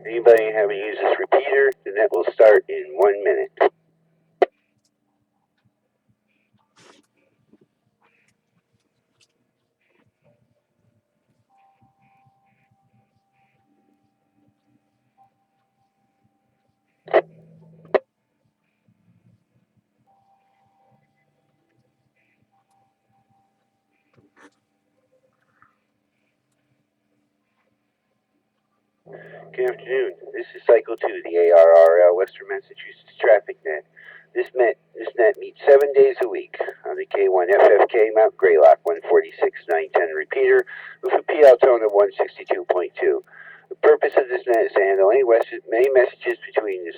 Anybody haven't used this repeater, the net will start in 1 minute. Good afternoon. This is Cycle 2, the ARRL Western Massachusetts Traffic Net. This net meets 7 days a week on the K1FFK Mount Greylock 146-910 repeater with a PL tone of 162.2. The purpose of this net is to handle any messages between the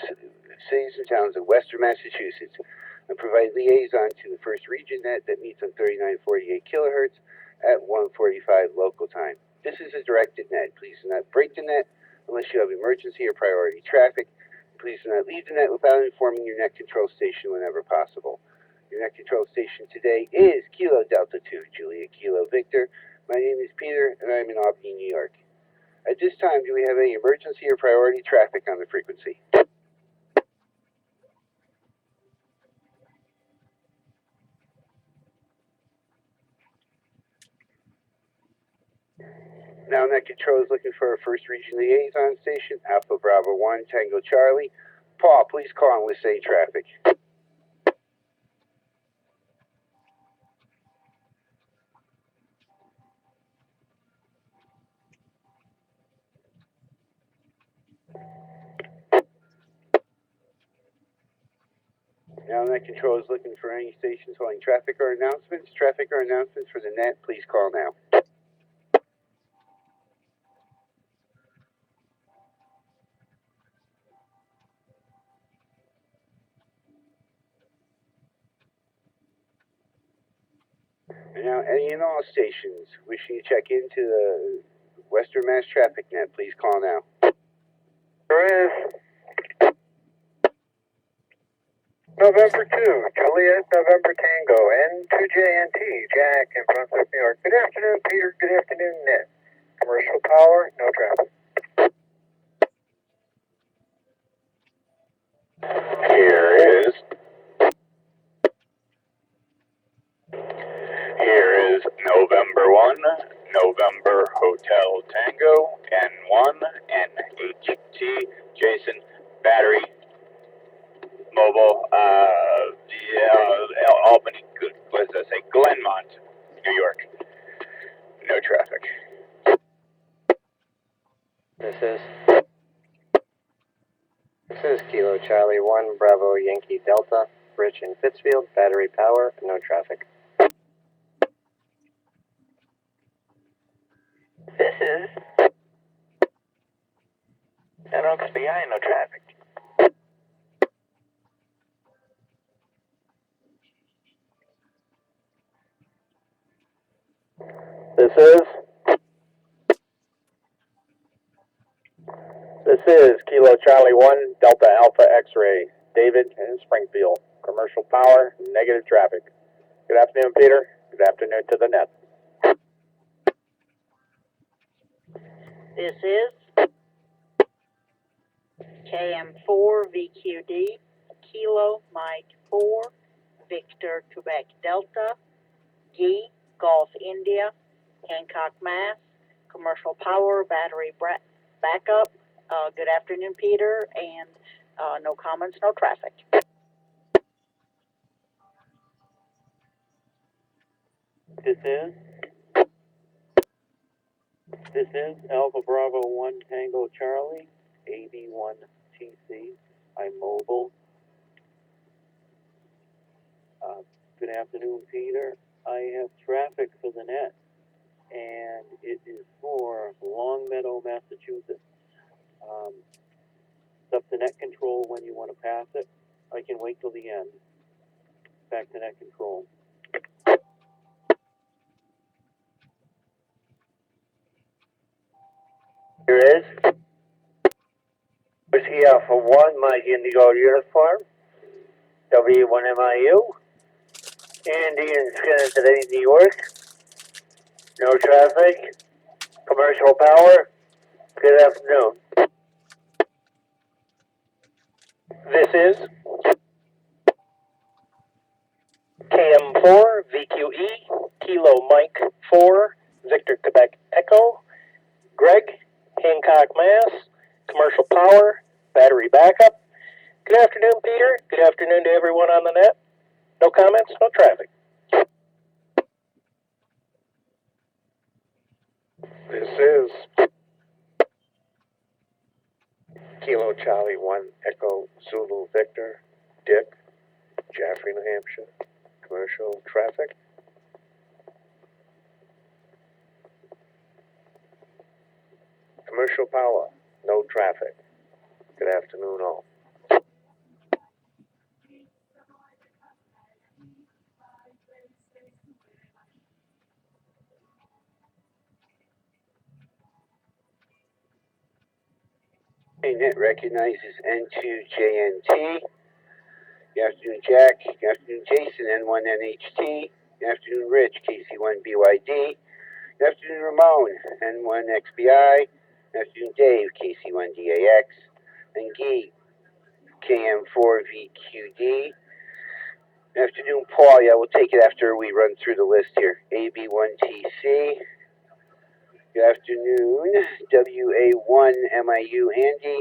cities and towns of Western Massachusetts and provide liaison to the first region net that meets on 3948 kilohertz at 1:45 local time. This is a directed net. Please do not break the net unless you have emergency or priority traffic. Please do not leave the net without informing your net control station whenever possible. Your net control station today is Kilo Delta 2, Julia Kilo Victor. My name is Peter, and I'm in Albany, New York. At this time, do we have any emergency or priority traffic on the frequency? Now net control is looking for a first region liaison station, Alpha Bravo 1, Tango Charlie. Paul, please call and list any traffic. Now net control is looking for any stations holding traffic or announcements. Traffic or announcements for the net, please call now. And now any and all stations wishing to check into the Western Mass Traffic Net, please call now. There is November 2, Juliet, November Tango, N2JNT, Jack in Brunswick, New York. Good afternoon, Peter. Good afternoon, Net. Commercial power, no traffic. Here is November 1, November Hotel Tango, N1, NHT, Jason, Battery, Mobile, Albany, what does that say? Glenmont, New York. No traffic. This is Kilo Charlie 1, Bravo Yankee Delta, Bridge in Pittsfield, battery power, no traffic. This is NXBI, no traffic. This is Kilo Charlie 1, Delta Alpha X-Ray, David in Springfield. Commercial power, negative traffic. Good afternoon, Peter. Good afternoon to the net. This is KM4 VQD, Kilo Mike 4, Victor, Quebec, Delta, G, Golf, India, Hancock, Mass, commercial power, battery backup. Good afternoon, Peter, and no comments, no traffic. This is Alpha Bravo 1 Tango Charlie, AB1TC. I'm mobile. Good afternoon, Peter. I have traffic for the net, and it is for Longmeadow, Massachusetts. It's up to net control when you want to pass it. I can wait till the end. Back to net control. Here is Whiskey Alpha 1, Mike Indigo Uniform, W1MIU, Indian Schenectady, New York. No traffic, commercial power. Good afternoon. This is KM4 VQE, Kilo Mike 4, Victor Quebec Echo, Greg, Hancock, Mass, commercial power, battery backup. Good afternoon, Peter. Good afternoon to everyone on the net. No comments, no traffic. This is Kilo Charlie 1 Echo Zulu Victor, Dick, Jaffrey, New Hampshire. Commercial traffic. Commercial power, no traffic. Good afternoon, all. Net recognizes N2JNT. Good afternoon, Jack. Good afternoon, Jason, N1NHT. Good afternoon, Rich, KC1BYD. Good afternoon, Ramon, N1XBI. Good afternoon, Dave, KC1DAX. And Guy, KM4VQD. Good afternoon, Paul. Yeah, we'll take it after we run through the list here. AB1TC. Good afternoon, WA1MIU Andy.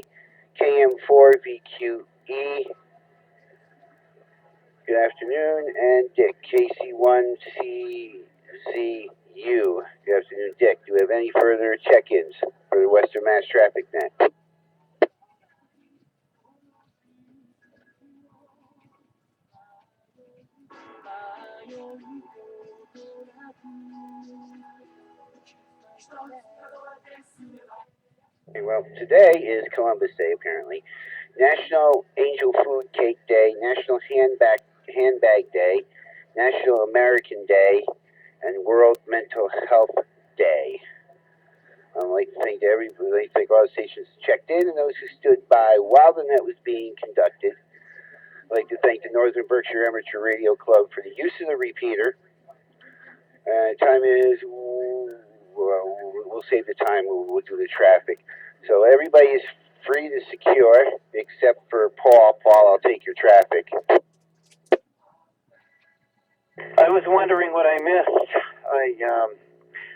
KM4VQE. Good afternoon, and Dick, KC1CZU. Good afternoon, Dick. Do we have any further check-ins for the Western Mass Traffic Net? Well, today is Columbus Day, apparently. National Angel Food Cake Day, National Handbag Day, National American Day, and World Mental Health Day. I'd like to thank everybody, I'd like to thank all the stations who checked in and those who stood by while the net was being conducted. I'd like to thank the Northern Berkshire Amateur Radio Club for the use of the repeater. Time is, we'll save the time, we'll do the traffic. So everybody is free to secure, except for Paul. Paul, I'll take your traffic. I was wondering what I missed.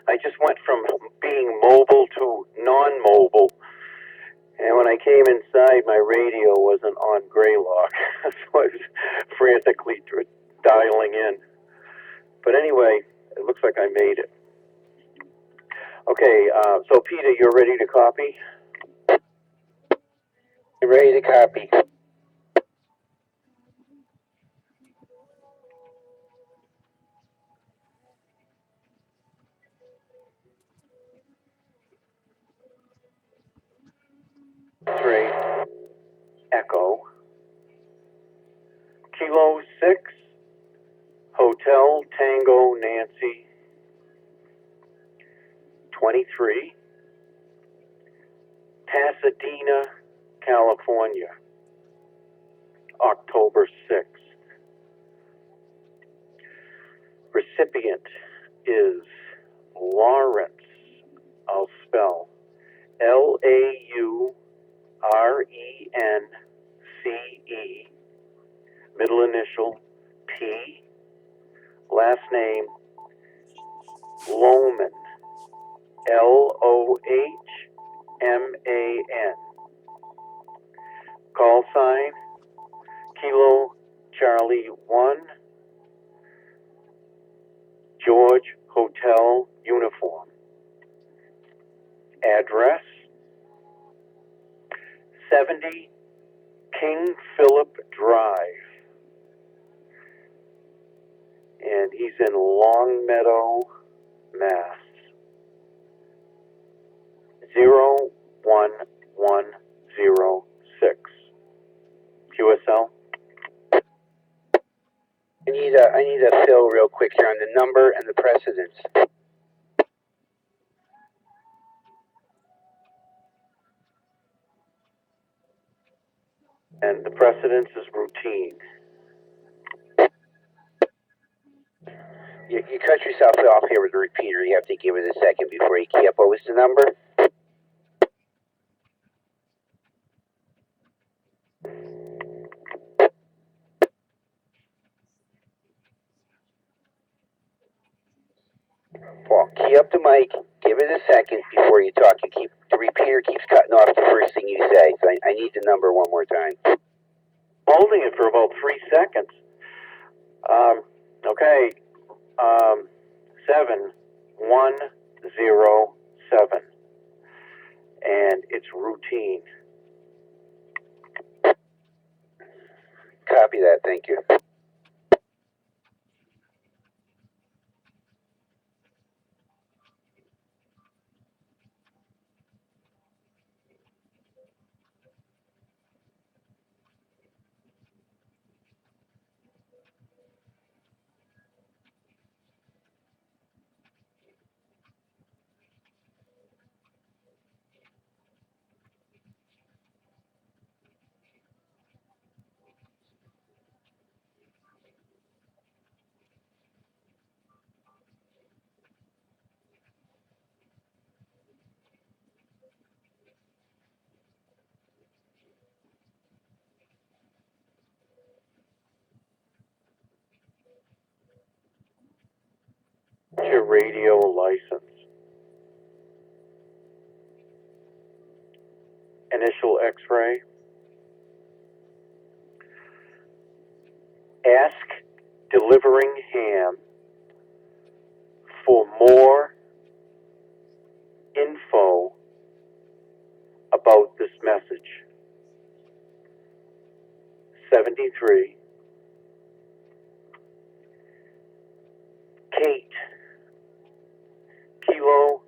I just went from being mobile to non-mobile, and when I came inside, my radio wasn't on Greylock, so I was frantically dialing in. But anyway, it looks like I made it. Okay, so Peter, you're ready to copy? You ready to copy? Three, Echo, Kilo 6, Hotel Tango Nancy, 23, Pasadena, California, October 6th. Recipient is Lawrence. I'll spell LAURENCE, middle initial T, last name Lohman, Lohman. Call sign Kilo Charlie 1, George Hotel Uniform. Address 70 King Philip Drive. And he's in Longmeadow, Mass. 01106. QSL. I need a fill real quick here on the number and the precedence. And the precedence is routine. You cut yourself off here with the repeater. You have to give it a second before you key up. What was the number? Paul, key up the mic. Give it a second before you talk. The repeater keeps cutting off the first thing you say. So I need the number one more time. Holding it for about 3 seconds. Okay. 7107. And it's routine. Copy that. Thank you. Your radio license. Initial X-ray. Ask delivering ham for more info about this message. 73. Kate, Kilo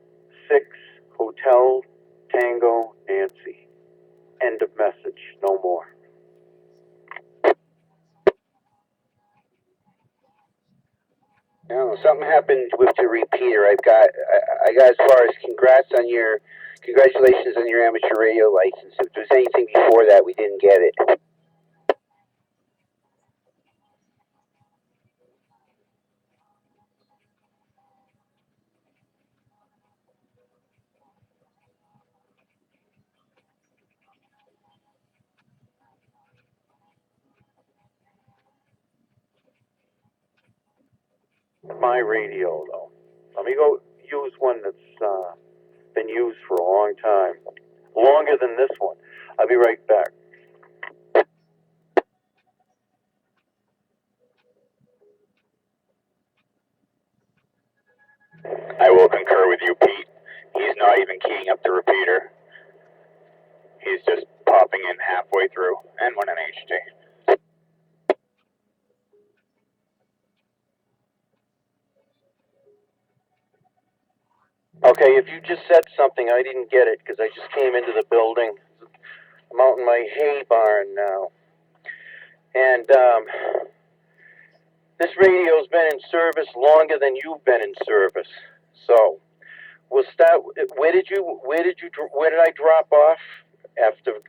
6 Hotel Tango Nancy. End of message. No more. No, something happened with the repeater. I got as far as congratulations on your amateur radio license. If there's anything before that, we didn't get it. My radio, though. Let me go use one that's been used for a long time. Longer than this one. I'll be right back. I will concur with you, Pete. He's not even keying up the repeater. He's just popping in halfway through and one in HD. Okay, if you just said something, I didn't get it because I just came into the building. I'm out in my hay barn now. And this radio's been in service longer than you've been in service. So we'll start. Where did I drop off after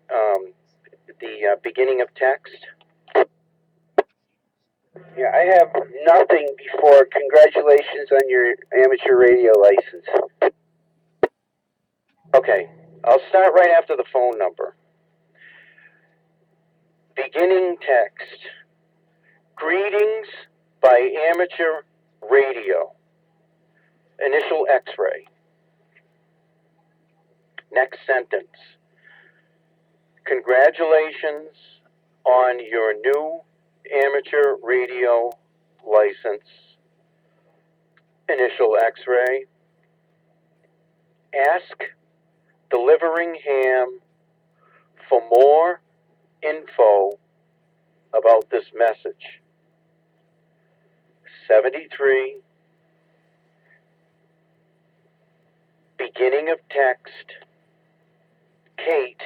the beginning of text? Yeah, I have nothing before congratulations on your amateur radio license. Okay, I'll start right after the phone number. Beginning text. Greetings by amateur radio. Initial X-ray. Next sentence. Congratulations on your new amateur radio license. Initial X-ray. Ask Delivering Ham for more info about this message. 73. Beginning of text. Kate.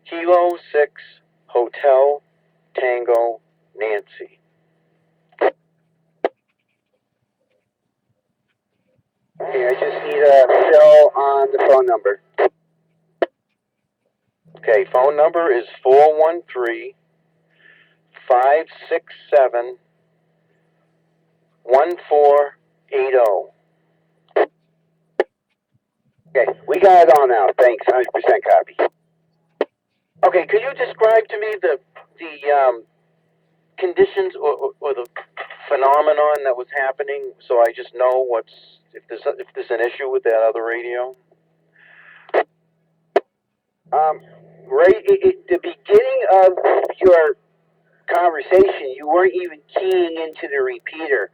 Kilo 6 Hotel Tango Nancy. Okay, I just need a fill on the phone number. Okay, phone number is 413-567-1480. Okay, we got it all now. Thanks, 100% copy. Okay, could you describe to me the conditions or the phenomenon that was happening, so I just know if there's an issue with that other radio? Right at the beginning of your conversation, you weren't even keying into the repeater.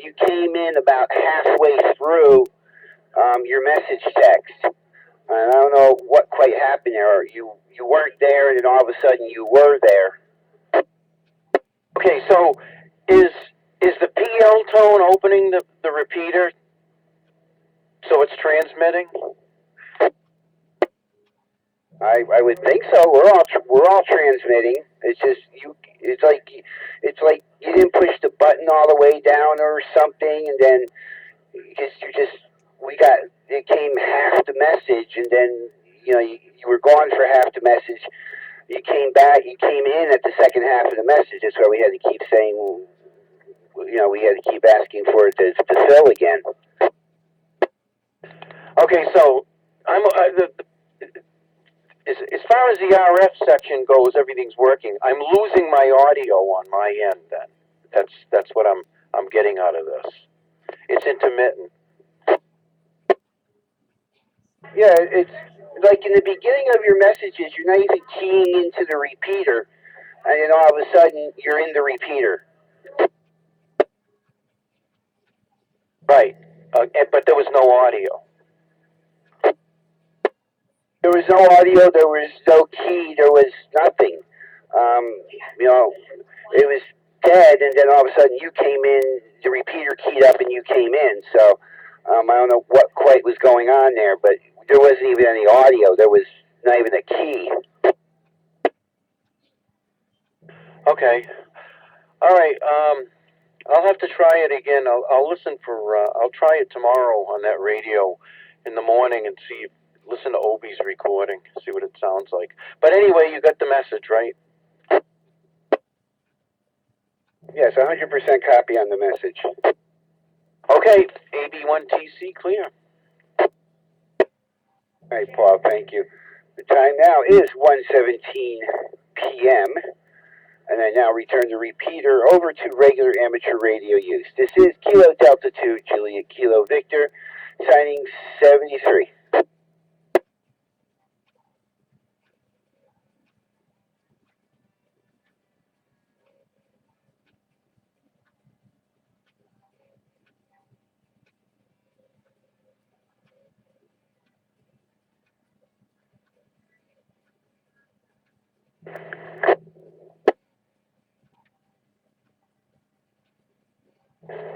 You came in about halfway through your message text. And I don't know what quite happened there. You weren't there, and then all of a sudden you were there. Okay, so is the PL tone opening the repeater so it's transmitting? I would think so. We're all transmitting. It's just It's like you didn't push the button all the way down or something, and then it came half the message, and then you were gone for half the message. You came back. You came in at the second half of the message. That's why we had to keep saying, we had to keep asking for it to fill again. Okay, so as far as the RF section goes, everything's working. I'm losing my audio on my end. Then that's what I'm getting out of this. It's intermittent. Yeah, it's like in the beginning of your messages, you're not even keying into the repeater, and then all of a sudden you're in the repeater. Right, but there was no audio. There was no audio. There was no key. There was nothing. It was dead, and then all of a sudden you came in. The repeater keyed up, and you came in. So I don't know what quite was going on there, but there wasn't even any audio. There was not even a key. Okay. All right. I'll have to try it again. I'll listen for. I'll try it tomorrow on that radio in the morning and listen to Obi's recording, see what it sounds like. But anyway, you got the message, right? Yes, 100% copy on the message. Okay, AB1TC clear. All right, Paul, thank you. The time now is 1:17 p.m., and I now return the repeater over to regular amateur radio use. This is Kilo Delta 2, Juliet Kilo Victor, signing 73.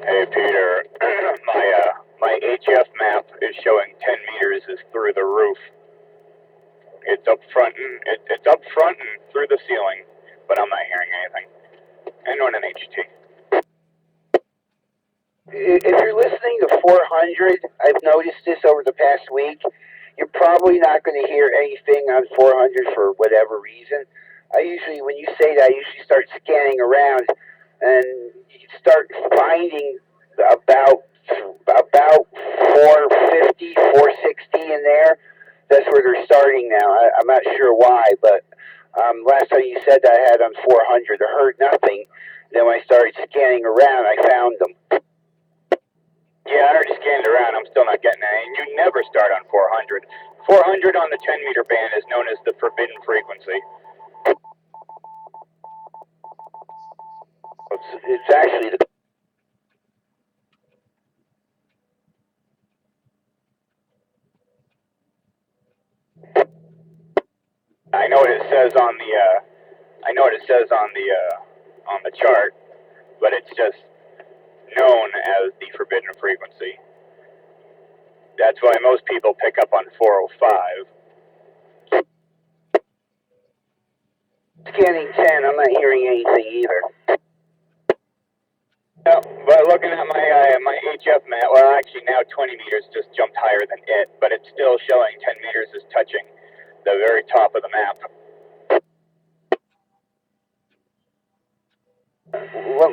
Hey Peter, my HF map is showing 10 meters is through the roof. It's up front and through the ceiling, but I'm not hearing anything. And on an HT. If you're listening to 400, I've noticed this over the past week, you're probably not going to hear anything on 400 for whatever reason. When you say that, I usually start scanning around, and you start finding about 450, 460 in there. That's where they're starting now. I'm not sure why, but last time you said that I had on 400, I heard nothing. Then when I started scanning around, I found them. Yeah, I already scanned around. I'm still not getting any. And you never start on 400. 400 on the 10 meter band is known as the forbidden frequency. It's actually the. I know what it says on the. I know what it says on the chart, but it's just known as the forbidden frequency. That's why most people pick up on 405. Scanning 10, I'm not hearing anything either. No, but looking at my HF map, well, actually now 20 meters just jumped higher than it, but it's still showing 10 meters is touching the very top of the map.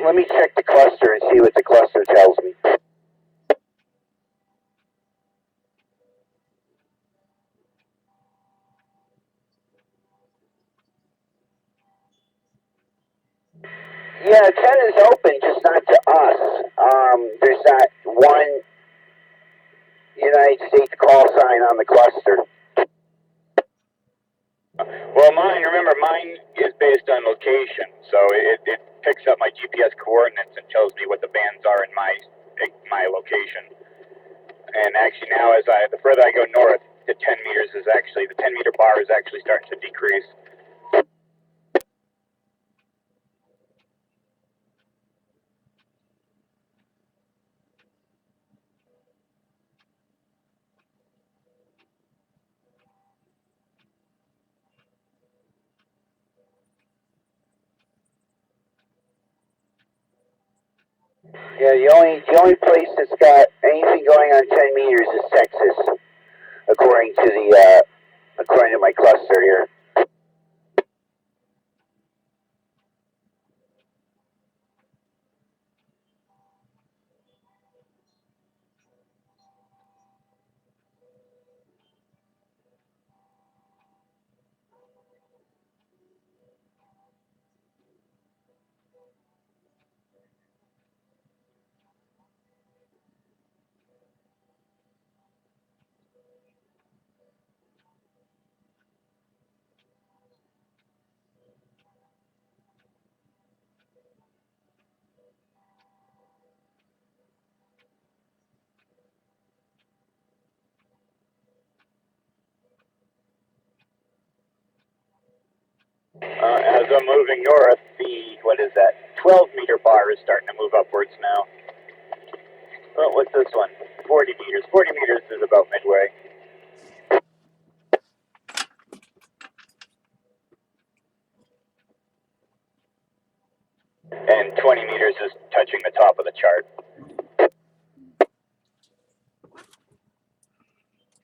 Let me check the cluster and see what the cluster tells me. Yeah, 10 is open, just not to us. There's not one United States call sign on the cluster. Well, remember, mine is based on location, so it picks up my GPS coordinates and tells me what the bands are in my location. And actually now, the further I go north, the 10 meters is actually, the 10 meter bar is actually starting to decrease. Yeah, the only place that's got anything going on 10 meters is Texas, according to my cluster here. As I'm moving north, the, 12 meter bar is starting to move upwards now. Oh, what's this one? 40 meters. 40 meters is about midway. And 20 meters is touching the top of the chart.